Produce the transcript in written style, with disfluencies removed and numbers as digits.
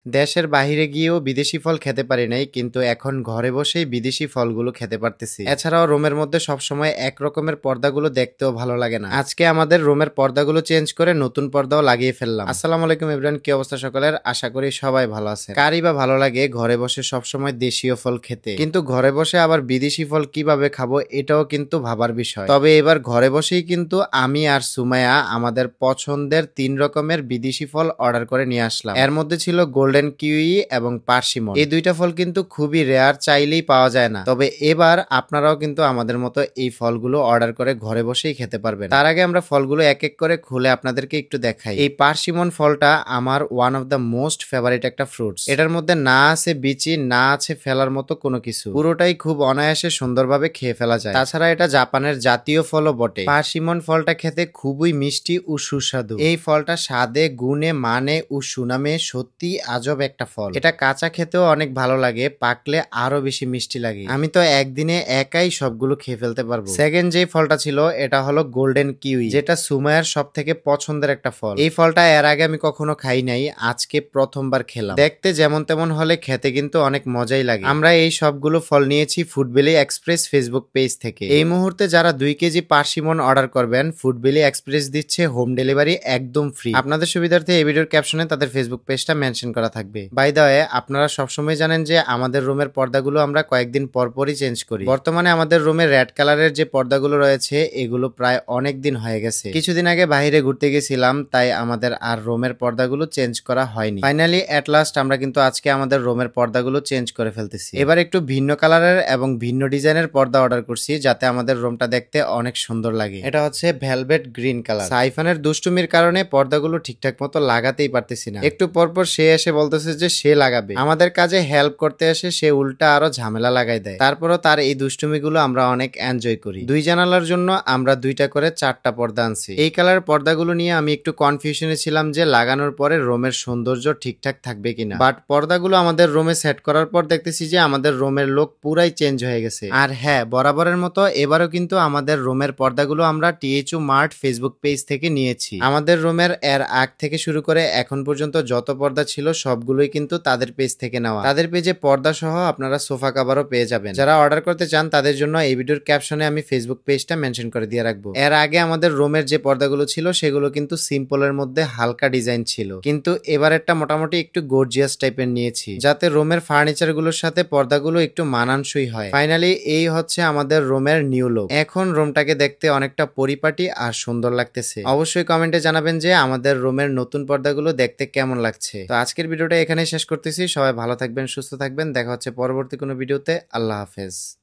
দেশের বাহিরে গিয়েও বিদেশি ফল খেতে পারি নাই, কিন্তু এখন ঘরে বসেই বিদেশি ফলগুলো খেতে পারতেছি। এছাড়াও রুমের মধ্যে সবসময় এক রকমের পর্দাগুলো দেখতেও ভালো লাগে না। আজকে আমাদের রুমের পর্দাগুলো চেঞ্জ করে নতুন পর্দাও লাগিয়ে ফেললাম। আসসালামু আলাইকুম এভরিওয়ান, কি অবস্থা সকলের? আশা করি সবাই ভালো আছে। কারই বা ভালো লাগে ঘরে বসে সবসময় দেশীয় ফল খেতে, কিন্তু ঘরে বসে আবার বিদেশি ফল কিভাবে খাবো এটাও কিন্তু ভাবার বিষয়। তবে এবার ঘরে বসেই কিন্তু আমি আর সুমাইয়া আমাদের পছন্দের 3 রকমের বিদেশি ফল অর্ডার করে নিয়ে আসলাম। এর মধ্যে ছিল গোল্ডেন কিউই এবং পার্সিমন। এই দুইটা ফল কিন্তু খুবই রেয়ার, চাইলেই পাওয়া যায় না। তবে এবার আপনারাও কিন্তু আমাদের মতো এই ফলগুলো অর্ডার করে ঘরে বসেই খেতে পারবেন। তার আগে আমরা ফলগুলো এক এক করে খুলে আপনাদেরকে একটু দেখাই। এই পার্সিমন ফলটা আমার one of the most favourite একটা ফ্রুটস। এটার মধ্যে না আছে বিচি, না আছে ফেলার মতো কোনো কিছু, পুরোটাই খুব অনায়াসে সুন্দরভাবে খেয়ে ফেলা যায়। তাছাড়া এটা জাপানের জাতীয় ফলও বটে। পার্সিমন ফলটা খেতে খুবই মিষ্টি ও সুস্বাদু। এই ফলটা স্বাদে, গুণে, মানে ও সুনামে সত্যি আজব একটা ফল। এটা কাঁচা খেতেও অনেক ভালো লাগে, পাকলে আরো বেশি মিষ্টি লাগে। আমি তো একদিনে একাই সবগুলো খেয়ে ফেলতে পারবো। সেকেন্ড যে ফলটা ছিল এটা হলো গোল্ডেন কিউই, যেটা সুমাইয়ার সব থেকে পছন্দের একটা ফল। এই ফলটা এর আগে আমি কখনো খাই নাই, আজকে প্রথমবার খেলাম। দেখতে যেমন তেমন হলে খেতে কিন্তু অনেক মজাই লাগে। আমরা এই সবগুলো ফল নিয়েছি ফুডবেলি এক্সপ্রেস ফেসবুক পেজ থেকে। এই মুহূর্তে যারা 2 কেজি পার্সিমন অর্ডার করবেন, ফুডবেলি এক্সপ্রেস দিচ্ছে হোম ডেলিভারি একদম ফ্রি। আপনাদের সুবিধার্থে এই ভিডিওর ক্যাপশনে তাদের ফেসবুক পেজটা মেনশন করা থাকবে। বাই দ্য ওয়ে, আপনারা সবসময় জানেন যে আমাদের রুমের পর্দাগুলো আমরা কয়েকদিন পরপরই চেঞ্জ করি। বর্তমানে আমাদের রুমে রেড কালারের যে পর্দাগুলো রয়েছে এগুলো প্রায় অনেক দিন হয়ে গেছে। কিছুদিন আগে বাইরে ঘুরতে গেছিলাম, তাই আমাদের আর রুমের পর্দাগুলো চেঞ্জ করা হয়নি। ফাইনালি এট লাস্ট আমরা কিন্তু আজকে আমাদের রুমের পর্দাগুলো চেঞ্জ করে ফেলতেছি। এবার একটু ভিন্ন কালারের এবং ভিন্ন ডিজাইনের পর্দা অর্ডার করছি, যাতে আমাদের রুমটা দেখতে অনেক সুন্দর লাগে। এটা হচ্ছে ভেলভেট গ্রিন কালার। সাইফানের দুষ্টুমির কারণে পর্দাগুলো ঠিকঠাক মতো লাগাতেই পারতেছি না। একটু পরপর সে এসে বলতেছে যে সে লাগাবে, আমাদের কাজে হেল্প করতে এসে সে উল্টা আরো ঝামেলা লাগাই দেয়। তারপরও তার এই দুষ্টুমিগুলো আমরা অনেক এনজয় করি। 2 জানালার জন্য আমরা 2টা করে 4টা পর্দা আনছি। এই কালার পর্দাগুলো নিয়ে আমি একটু কনফিউশনে ছিলাম যে লাগানোর পরে রুমের সৌন্দর্য ঠিকঠাক থাকবে কিনা, বাট পর্দাগুলো আমাদের রুমে সেট করার পর দেখতেছি যে আমাদের রুমের লুক পুরাই চেঞ্জ হয়ে গেছে। আর হ্যাঁ, বরাবরের মতো এবারও কিন্তু আমাদের রুমের পর্দাগুলো আমরা টিএইচও মার্ট ফেসবুক পেজ থেকে নিয়েছি। আমাদের রুমের এর আগ থেকে শুরু করে এখন পর্যন্ত যত পর্দা ছিল সবগুলোই কিন্তু তাদের পেজ থেকে নেওয়া। তাদের পেজে পর্দা সহ আপনারা সোফা কভারও পেয়ে যাবেন। যারা অর্ডার করতে চান তাদের জন্য এই ভিডিওর ক্যাপশনে আমি ফেসবুক পেজটা মেনশন করে দিয়ে রাখবো। এর আগে আমাদের রুমের যে পর্দাগুলো ছিল সেগুলো কিন্তু সিম্পলের মধ্যে হালকা ডিজাইন ছিল, কিন্তু এবার একটা মোটামুটি একটু গর্জিয়াস টাইপের নিয়েছি, যাতে রুমের ফার্নিচার গুলোর সাথে পর্দাগুলো একটু মানানসই হয়। ফাইনালি এই হচ্ছে আমাদের রুমের নিউ লুক। এখন রুমটাকে দেখতে অনেকটা পরিপাটি আর সুন্দর লাগতেছে। অবশ্যই কমেন্টে জানাবেন যে আমাদের রুমের নতুন পর্দাগুলো দেখতে কেমন লাগছে। তো আজকের ভিডিওটা এখানেই শেষ করতেছি। সবাই ভালো থাকবেন, সুস্থ থাকবেন। দেখা হচ্ছে পরবর্তী কোনো ভিডিওতে। আল্লাহ হাফেজ।